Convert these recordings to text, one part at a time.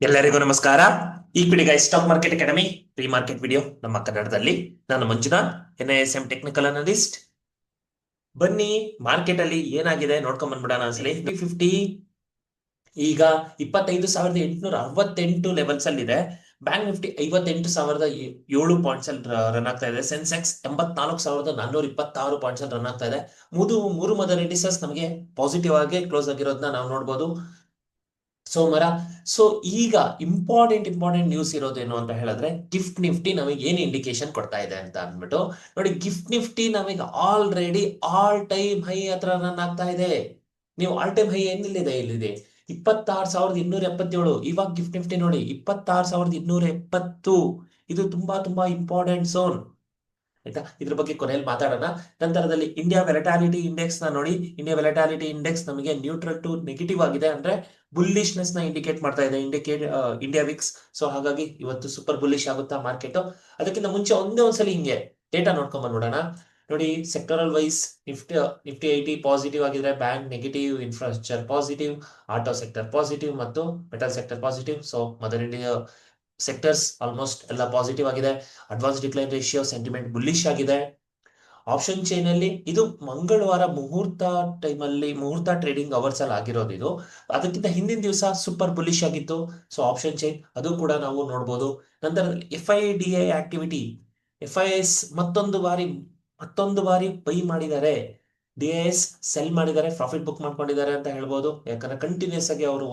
ಎಲ್ಲರಿಗೂ ನಮಸ್ಕಾರ. Equity guys stock market academy pre market video ನಮ್ಮ ಕನ್ನಡದಲ್ಲಿ. ನಾನು ಮಂಜುನಾಥ್, NISM ಟೆಕ್ನಿಕಲ್ ಅನಲಿಸ್ಟ್. ಬನ್ನಿ ಮಾರ್ಕೆಟ್ ಅಲ್ಲಿ ಏನಾಗಿದೆ ನೋಡ್ಕೊಂಡ್ ಬಂದ್ಬಿಡೋಣ. ಅನ್ಸಲಿ Nifty 50 ಈಗ 25,868 ಲೆವೆಲ್ಸ್ ಅಲ್ಲಿ ಇದೆ. ಬ್ಯಾಂಕ್ ನಿಫ್ಟಿ 58,007 ಪಾಯಿಂಟ್ಸ್ ಅಲ್ಲಿ ರನ್ ಆಗ್ತಾ ಇದೆ. ಸೆನ್ಸೆಕ್ಸ್ 84,426 ಪಾಯಿಂಟ್ಸ್ ಅಲ್ಲಿ ರನ್ ಆಗ್ತಾ ಇದೆ. ಮೂರು ಮದರ್ ಇಂಡಿಸಸ್ ನಮಗೆ ಪಾಸಿಟಿವ್ ಆಗಿ ಕ್ಲೋಸ್ ಆಗಿರೋದನ್ನ ನಾವು ನೋಡ್ಬೋದು ಸೋಮವಾರ. ಸೊ ಈಗ ಇಂಪಾರ್ಟೆಂಟ್ ನ್ಯೂಸ್ ಇರೋದೇನು ಅಂತ ಹೇಳಿದ್ರೆ, ಗಿಫ್ಟ್ ನಿಫ್ಟಿ ನಮಗೆ ಏನು ಇಂಡಿಕೇಶನ್ ಕೊಡ್ತಾ ಇದೆ ಅಂತ ಅಂದ್ಬಿಟ್ಟು ನೋಡಿ. ಗಿಫ್ಟ್ ನಿಫ್ಟಿ ನಮಗೆ ಆಲ್ರೆಡಿ ಆಲ್ ಟೈಮ್ ಹೈ ಹತ್ರ ರನ್ ಆಗ್ತಾ ಇದೆ. ನೀವು ಆಲ್ ಟೈಮ್ ಹೈ ಎಲ್ಲಿದೆ? ಇಲ್ಲಿದೆ 26,277. ಇವಾಗ ಗಿಫ್ಟ್ ನಿಫ್ಟಿ ನೋಡಿ 26,270. ಇದು ತುಂಬಾ ತುಂಬಾ ಇಂಪಾರ್ಟೆಂಟ್ ಝೋನ್, ಆಯ್ತಾ? ಇದ್ರ ಬಗ್ಗೆ ಕೊನೆಯಲ್ಲಿ ಮಾತಾಡೋಣ. ನಂತರದಲ್ಲಿ ಇಂಡಿಯಾ ವೆಲಟಾಲಿಟಿ ಇಂಡೆಕ್ಸ್ ನ ನೋಡಿ. ಇಂಡಿಯಾ ವೆಲಟಾಲಿಟಿ ಇಂಡೆಕ್ಸ್ ನಮಗೆ ನ್ಯೂಟ್ರಲ್ ಟು ನೆಗೆಟಿವ್ ಆಗಿದೆ, ಅಂದ್ರೆ ಬುಲ್ಲಿಶ್ನೆಸ್ ನ ಇಂಡಿಕೇಟ್ ಮಾಡ್ತಾ ಇದೆ. India Vicks. ಸೊ ಹಾಗಾಗಿ ಇವತ್ತು ಸೂಪರ್ ಬುಲ್ಲಿಶ್ ಆಗುತ್ತಾ ಮಾರ್ಕೆಟ್. ಅದಕ್ಕಿಂತ ಮುಂಚೆ ಒಂದ್ಸಲಿ ಹಿಂಗೆ ಡೇಟಾ ನೋಡ್ಕೊಂಡ್ ಬಂದ್ಬಿಡೋಣ. ನೋಡಿ, ಸೆಕ್ಟರಲ್ ವೈಸ್ ನಿಫ್ಟಿ 80 ಪಾಸಿಟಿವ್ ಆಗಿದೆ, bank negative, infrastructure positive, auto sector positive ಮತ್ತು metal sector positive. So mother India sectors almost ಎಲ್ಲ ಪಾಸಿಟಿವ್ ಆಗಿದೆ. Advance decline ratio sentiment bullish ಆಗಿದೆ. ಆಪ್ಷನ್ ಚೈನ್ ಅಲ್ಲಿ ಇದು ಮಂಗಳವಾರ ಮುಹೂರ್ತ ಟ್ರೇಡಿಂಗ್ ಅವರ್ಸ್ ಅಲ್ಲಿ ಆಗಿರೋದು. ಇದು ಅದಕ್ಕಿಂತ ಹಿಂದಿನ ದಿವಸ ಸೂಪರ್ ಬುಲ್ಲಿಶ್ ಆಗಿತ್ತು. ಸೊ ಆಪ್ಷನ್ ಚೈನ್ ಅದು ಕೂಡ ನಾವು ನೋಡಬಹುದು. ನಂತರದಲ್ಲಿ FIDI ಆಕ್ಟಿವಿಟಿ, FIS ಮತ್ತೊಂದು ಬಾರಿ ಬೈ ಮಾಡಿದ್ದಾರೆ. DIS ಸೆಲ್ ಮಾಡಿದ್ದಾರೆ, ಪ್ರಾಫಿಟ್ ಬುಕ್ ಮಾಡ್ಕೊಂಡಿದ್ದಾರೆ ಅಂತ ಹೇಳ್ಬೋದು. ಯಾಕಂದ್ರೆ ಕಂಟಿನ್ಯೂಸ್ ಆಗಿ ಅವರು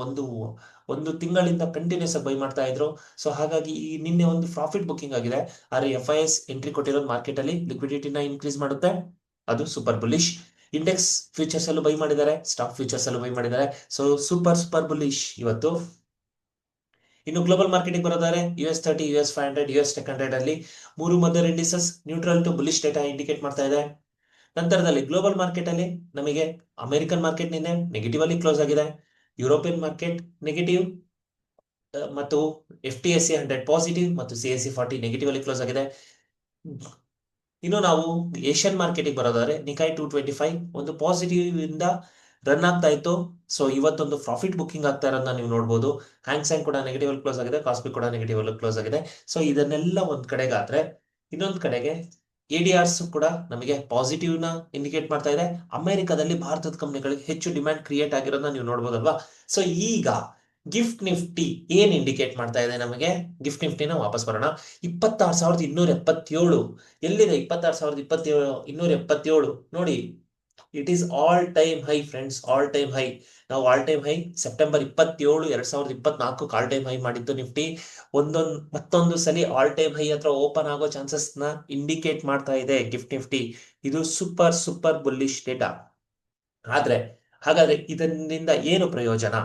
ಒಂದು ತಿಂಗಳಿಂದ ಕಂಟಿನ್ಯೂಸ್ ಆಗಿ ಬೈ ಮಾಡ್ತಾ ಇದ್ರು. ಸೊ ಹಾಗಾಗಿ ಈ ನಿನ್ನೆ ಒಂದು ಪ್ರಾಫಿಟ್ ಬುಕಿಂಗ್ ಆಗಿದೆ. ಆದ್ರೆ FIS ಎಂಟ್ರಿ ಕೊಟ್ಟಿರೋದು ಮಾರ್ಕೆಟ್ ಅಲ್ಲಿ ಲಿಕ್ವಿಡಿಟಿನ ಇನ್ಕ್ರೀಸ್ ಮಾಡುತ್ತೆ, ಅದು ಸೂಪರ್ ಬುಲ್ಲಿಶ್. ಇಂಡೆಕ್ಸ್ ಫ್ಯೂಚರ್ಸ್ ಅಲ್ಲೂ ಬೈ ಮಾಡಿದ್ದಾರೆ, ಸ್ಟಾಕ್ ಫ್ಯೂಚರ್ಸ್ ಅಲ್ಲೂ ಬೈ ಮಾಡಿದ್ದಾರೆ. ಸೊ ಸೂಪರ್ ಬುಲ್ಲಿಶ್ ಇವತ್ತು. ಇನ್ನು ಗ್ಲೋಬಲ್ ಮಾರ್ಕೆಟಿಂಗ್ ಬರೋದಾದ್ರೆ US 30, US 500, US Tech 100 ಅಲ್ಲಿ ಮೂರು mother indices neutral to bullish data indicate ಮಾಡ್ತಾ ಇದೆ. ನಂತರದಲ್ಲಿ ಗ್ಲೋಬಲ್ ಮಾರ್ಕೆಟ್ ಅಲ್ಲಿ ನಮಗೆ ಅಮೆರಿಕನ್ ಮಾರ್ಕೆಟ್ ನಿನ್ನೆ ನೆಗೆಟಿವ್ ಅಲ್ಲಿ ಕ್ಲೋಸ್ ಆಗಿದೆ, ಯುರೋಪಿಯನ್ ಮಾರ್ಕೆಟ್ ನೆಗೆಟಿವ್ ಮತ್ತು FTSE 100 ಪಾಸಿಟಿವ್ ಮತ್ತು CAC 40 ನೆಗೆಟಿವ್ ಅಲ್ಲಿ ಕ್ಲೋಸ್ ಆಗಿದೆ. ಇನ್ನು ನಾವು ಏಷ್ಯನ್ ಮಾರ್ಕೆಟಿಗೆ ಬರೋದಾದ್ರೆ ನಿಕಾಯ್ 225 ಒಂದು ಪಾಸಿಟಿವ್ ಇಂದ ರನ್ ಆಗ್ತಾ ಇತ್ತು. ಸೊ ಇವತ್ತೊಂದು ಪ್ರಾಫಿಟ್ ಬುಕಿಂಗ್ ಆಗ್ತಾ ಇರೋದನ್ನ ನೀವು ನೋಡಬಹುದು. ಹ್ಯಾಂಗ್ಸೆಂಗ್ ಕೂಡ ನೆಗೆಟಿವ್ ಅಲ್ಲಿ ಕ್ಲೋಸ್ ಆಗಿದೆ, ಕಾಸ್ಪಿ ಕೂಡ ನೆಗೆಟಿವ್ ಅಲ್ಲಿ ಕ್ಲೋಸ್ ಆಗಿದೆ. ಸೊ ಇದನ್ನೆಲ್ಲ ಒಂದ್ ಕಡೆಗಾದ್ರೆ, ಇನ್ನೊಂದ್ ಕಡೆಗೆ ADRs ಕೂಡ ನಮಗೆ ಪಾಸಿಟಿವ್ ನ ಇಂಡಿಕೇಟ್ ಮಾಡ್ತಾ ಇದೆ. ಅಮೆರಿಕದಲ್ಲಿ ಭಾರತದ ಕಂಪನಿಗಳಿಗೆ ಹೆಚ್ಚು ಡಿಮ್ಯಾಂಡ್ ಕ್ರಿಯೇಟ್ ಆಗಿರೋದನ್ನ ನೀವು ನೋಡಬಹುದಲ್ವಾ. ಸೊ ಈಗ ಗಿಫ್ಟ್ ನಿಫ್ಟಿ ಏನ್ ಇಂಡಿಕೇಟ್ ಮಾಡ್ತಾ ಇದೆ ನಮಗೆ? ಗಿಫ್ಟ್ ನಿಫ್ಟಿನ ವಾಪಸ್ ಬರೋಣ. 26,277 ಎಲ್ಲಿದೆ? 26,277 ನೋಡಿ. It is all time high friends, all time high. ನಾವು all time high September 27, 2024 all time high ಮಾಡಿತ್ತು ನಿಫ್ಟಿ. ಮತ್ತೊಂದು ಸಲ ಆಲ್ ಟೈಮ್ ಹೈ ಹತ್ರ ಓಪನ್ ಆಗೋ ಚಾನ್ಸಸ್ ನ ಇಂಡಿಕೇಟ್ ಮಾಡ್ತಾ ಇದೆ ಗಿಫ್ಟ್ ನಿಫ್ಟಿ. ಇದು ಸೂಪರ್ ಬುಲ್ಲಿಶ್ ಡೇಟಾ. ಹಾಗಾದ್ರೆ ಇದರಿಂದ ಏನು ಪ್ರಯೋಜನ,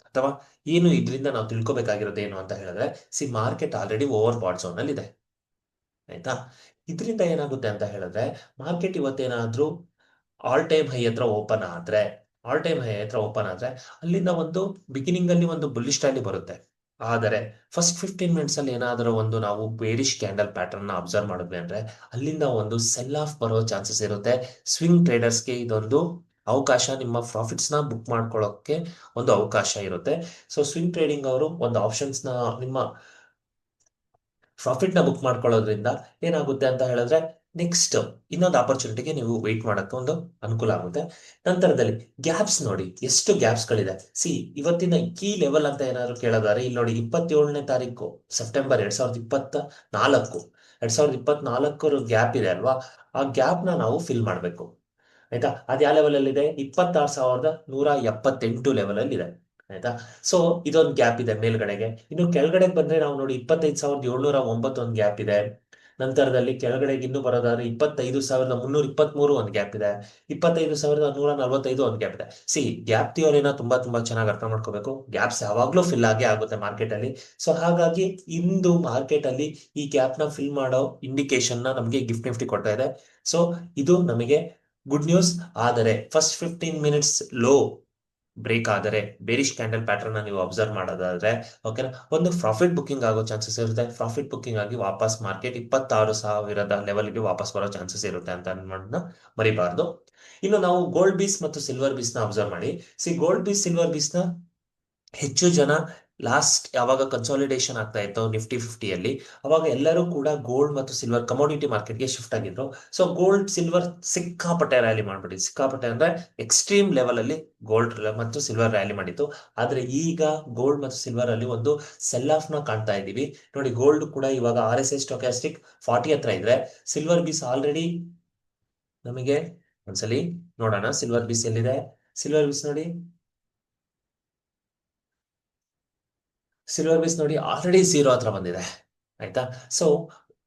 ಅಥವಾ ಏನು ಇದರಿಂದ ನಾವು ತಿಳ್ಕೊಬೇಕಾಗಿರೋದು ಏನು ಅಂತ ಹೇಳಿದ್ರೆ, market already over bought zone ಅಲ್ಲಿ ಇದೆ, ಆಯ್ತಾ? ಇದರಿಂದ ಏನಾಗುತ್ತೆ ಅಂತ ಹೇಳಿದ್ರೆ, ಮಾರ್ಕೆಟ್ ಇವತ್ತೇನಾದ್ರೂ ಆಲ್ ಟೈಮ್ ಹೈ ಹತ್ರ ಓಪನ್ ಆದ್ರೆ ಅಲ್ಲಿಂದ ಒಂದು ಬಿಗಿನಿಂಗ್ ಅಲ್ಲಿ ಒಂದು ಬುಲ್ಲಿಶ್ ರ್ಯಾಲಿ ಬರುತ್ತೆ. ಆದರೆ ಫಸ್ಟ್ 15 ಮಿನಿಟ್ಸ್ ಅಲ್ಲಿ ಏನಾದರೂ ಒಂದು ನಾವು ಬೇರಿಶ್ ಕ್ಯಾಂಡಲ್ ಪ್ಯಾಟರ್ನ್ ನ ಅಬ್ಸರ್ವ್ ಮಾಡಿದ್ವಿ ಅಂದ್ರೆ ಅಲ್ಲಿಂದ ಒಂದು ಸೆಲ್ ಆಫ್ ಬರೋ ಚಾನ್ಸಸ್ ಇರುತ್ತೆ. ಸ್ವಿಂಗ್ ಟ್ರೇಡರ್ಸ್ಗೆ ಇದೊಂದು ಅವಕಾಶ, ನಿಮ್ಮ ಪ್ರಾಫಿಟ್ಸ್ ನ ಬುಕ್ ಮಾಡ್ಕೊಳ್ಳೋಕೆ ಒಂದು ಅವಕಾಶ ಇರುತ್ತೆ. ಸೊ ಸ್ವಿಂಗ್ ಟ್ರೇಡಿಂಗ್ ಅವರು ಒಂದು ಆಪ್ಷನ್ಸ್ ನ, ನಿಮ್ಮ ಪ್ರಾಫಿಟ್ ನ ಬುಕ್ ಮಾಡ್ಕೊಳ್ಳೋದ್ರಿಂದ ಏನಾಗುತ್ತೆ ಅಂತ ಹೇಳಿದ್ರೆ, ನೆಕ್ಸ್ಟ್ ಇನ್ನೊಂದು ಆಪರ್ಚುನಿಟಿಗೆ ನೀವು ವೆಯ್ಟ್ ಮಾಡಕ್ಕೆ ಒಂದು ಅನುಕೂಲ ಆಗುತ್ತೆ. ನಂತರದಲ್ಲಿ ಗ್ಯಾಪ್ಸ್ ನೋಡಿ, ಎಷ್ಟು ಗ್ಯಾಪ್ಸ್ ಗಳಿದೆ. ಇವತ್ತಿನ ಕೀ ಲೆವೆಲ್ ಅಂತ ಏನಾದ್ರು ಕೇಳೋದಾದ್ರೆ ಇಲ್ಲಿ ನೋಡಿ, 27ನೇ ತಾರೀಕು ಸೆಪ್ಟೆಂಬರ್ 2024 ಗ್ಯಾಪ್ ಇದೆ ಅಲ್ವಾ? ಆ ಗ್ಯಾಪ್ ನ ನಾವು ಫಿಲ್ ಮಾಡಬೇಕು, ಆಯ್ತಾ? ಅದ್ ಯಾವ ಲೆವೆಲ್ ಅಲ್ಲಿ ಇದೆ? 26,178 ಲೆವೆಲ್ ಅಲ್ಲಿ ಇದೆ, ಆಯ್ತಾ? ಸೊ ಇದೊಂದು ಗ್ಯಾಪ್ ಇದೆ ಮೇಲ್ಗಡೆಗೆ. ಇನ್ನು ಕೆಳಗಡೆ ಬಂದ್ರೆ ನಾವು ನೋಡಿ 25,709 ಒಂದು ಗ್ಯಾಪ್ ಇದೆ. ನಂತರದಲ್ಲಿ ಕೆಳಗಡೆಗೆ ಇನ್ನು ಬರೋದಾದ್ರೆ 25,323 ಒಂದು ಗ್ಯಾಪ್ ಇದೆ. 25,145 ಒಂದು ಗ್ಯಾಪ್ ಇದೆ. ಗ್ಯಾಪ್ ಥಿಯರಿನ ತುಂಬಾ ಚೆನ್ನಾಗಿ ಅರ್ಥ ಮಾಡ್ಕೋಬೇಕು. ಗ್ಯಾಪ್ಸ್ ಯಾವಾಗ್ಲೂ ಫಿಲ್ ಆಗೇ ಆಗುತ್ತೆ ಮಾರ್ಕೆಟ್ ಅಲ್ಲಿ. ಸೊ ಹಾಗಾಗಿ ಇಂದು ಮಾರ್ಕೆಟ್ ಅಲ್ಲಿ ಈ ಗ್ಯಾಪ್ ನ ಫಿಲ್ ಮಾಡೋ ಇಂಡಿಕೇಶನ್ ನ ನಮಗೆ ಗಿಫ್ಟ್ ನಿಫ್ಟಿ ಕೊಡ್ತಾ ಇದೆ. ಸೊ ಇದು ನಮಗೆ ಗುಡ್ ನ್ಯೂಸ್. ಆದರೆ ಫಸ್ಟ್ 15 ಮಿನಿಟ್ಸ್ ಲೋ ಬ್ರೇಕ್ ಆದರೆ, ಬೇರಿಶ್ ಕ್ಯಾಂಡಲ್ ಪ್ಯಾಟರ್ನ್ ನೀವು ಅಬ್ಸರ್ವ್ ಮಾಡೋದಾದ್ರೆ, ಓಕೆನಾ, ಒಂದು ಪ್ರಾಫಿಟ್ ಬುಕಿಂಗ್ ಆಗೋ ಚಾನ್ಸಸ್ ಇರುತ್ತೆ. ಪ್ರಾಫಿಟ್ ಬುಕಿಂಗ್ ಆಗಿ ವಾಪಸ್ ಮಾರ್ಕೆಟ್ 26,000 ಲೆವೆಲ್ಗೆ ವಾಪಸ್ ಬರೋ ಚಾನ್ಸಸ್ ಇರುತ್ತೆ ಅಂತ ಮರಿಬಾರ್ದು. ಇನ್ನು ನಾವು ಗೋಲ್ಡ್ ಬೀಸ್ ಮತ್ತು ಸಿಲ್ವರ್ ಬೀಸ್ ನ ಅಬ್ಸರ್ವ್ ಮಾಡಿ. ಗೋಲ್ಡ್ ಬೀಸ್, ಸಿಲ್ವರ್ ಬೀಸ್ ನ ಹೆಚ್ಚು ಜನ ಲಾಸ್ಟ್ ಯಾವಾಗ ಕನ್ಸಾಲಿಡೇಷನ್ ಆಗ್ತಾ ಇತ್ತು ನಿಫ್ಟಿ 50 ಅವಾಗ ಎಲ್ಲರೂ ಕೂಡ ಗೋಲ್ಡ್ ಮತ್ತು ಸಿಲ್ವರ್ ಕಮೋಡಿಟಿ ಮಾರ್ಕೆಟ್ಗೆ ಶಿಫ್ಟ್ ಆಗಿದ್ರು. ಸೊ ಗೋಲ್ಡ್ ಸಿಲ್ವರ್ ಸಿಕ್ಕಾಪಟ್ಟೆ ರ್ಯಾಲಿ ಮಾಡ್ಬಿಟ್ಟಿತ್ತು. ಸಿಕ್ಕಾಪಟ್ಟೆ ಅಂದ್ರೆ ಎಕ್ಸ್ಟ್ರೀಮ್ ಲೆವೆಲ್ ಅಲ್ಲಿ ಗೋಲ್ಡ್ ಮತ್ತು ಸಿಲ್ವರ್ ರ್ಯಾಲಿ ಮಾಡಿತ್ತು. ಆದ್ರೆ ಈಗ ಗೋಲ್ಡ್ ಮತ್ತು ಸಿಲ್ವರ್ ಅಲ್ಲಿ ಒಂದು ಸೆಲ್ ಆಫ್ ನ ಕಾಣ್ತಾ ಇದೀವಿ. ನೋಡಿ, ಗೋಲ್ಡ್ ಕೂಡ ಇವಾಗ RSI ಸ್ಟೊಕ್ಯಾಸ್ಟಿಕ್ 40 ಹತ್ರ ಇದ್ರೆ, ಸಿಲ್ವರ್ ಬೀಸ್ ಆಲ್ರೆಡಿ ನಮಗೆ ಒಂದ್ಸಲಿ ನೋಡೋಣ. ಸಿಲ್ವರ್ ಬೀಸ್ ಎಲ್ಲಿದೆ? ಸಿಲ್ವರ್ ಬೀಸ್ ನೋಡಿ, ಆಲ್ರೆಡಿ 0 ಹತ್ರ ಬಂದಿದೆ. ಆಯ್ತಾ? ಸೊ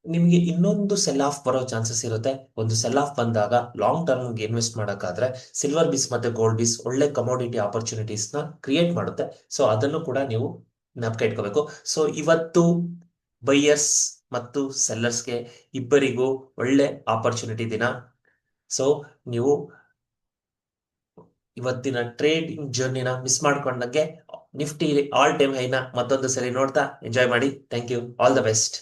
ನಿಮ್ಗೆ ಇನ್ನೊಂದು ಸೆಲ್ ಆಫ್ ಬರೋ ಚಾನ್ಸಸ್ ಇರುತ್ತೆ. ಒಂದು ಸೆಲ್ ಆಫ್ ಬಂದಾಗ ಲಾಂಗ್ ಟರ್ಮ್ ಇನ್ವೆಸ್ಟ್ ಮಾಡೋಕ್ಕಾದ್ರೆ ಸಿಲ್ವರ್ ಬೀಸ್ ಮತ್ತೆ ಗೋಲ್ಡ್ ಬೀಸ್ ಒಳ್ಳೆ ಕಮೋಡಿಟಿ ಆಪರ್ಚುನಿಟೀಸ್ ನ ಕ್ರಿಯೇಟ್ ಮಾಡುತ್ತೆ. ಸೊ ಅದನ್ನು ಕೂಡ ನೀವು ಜ್ಞಾಪಕ ಇಟ್ಕೋಬೇಕು. ಸೊ ಇವತ್ತು ಬೈಯರ್ಸ್ ಮತ್ತು ಸೆಲ್ಲರ್ಸ್ಗೆ ಇಬ್ಬರಿಗೂ ಒಳ್ಳೆ ಆಪರ್ಚುನಿಟಿ ದಿನ. ಸೊ ನೀವು ಇವತ್ತಿನ ಟ್ರೇಡಿಂಗ್ ಜರ್ನಿನ ಮಿಸ್ ಮಾಡ್ಕೊಂಡಂಗೆ ನಿಫ್ಟಿ ಆಲ್ ಟೈಮ್ ಹೈನ ಮತ್ತೊಂದು ಸರಿ ನೋಡ್ತಾ ಎಂಜಾಯ್ ಮಾಡಿ. Thank you. All the best.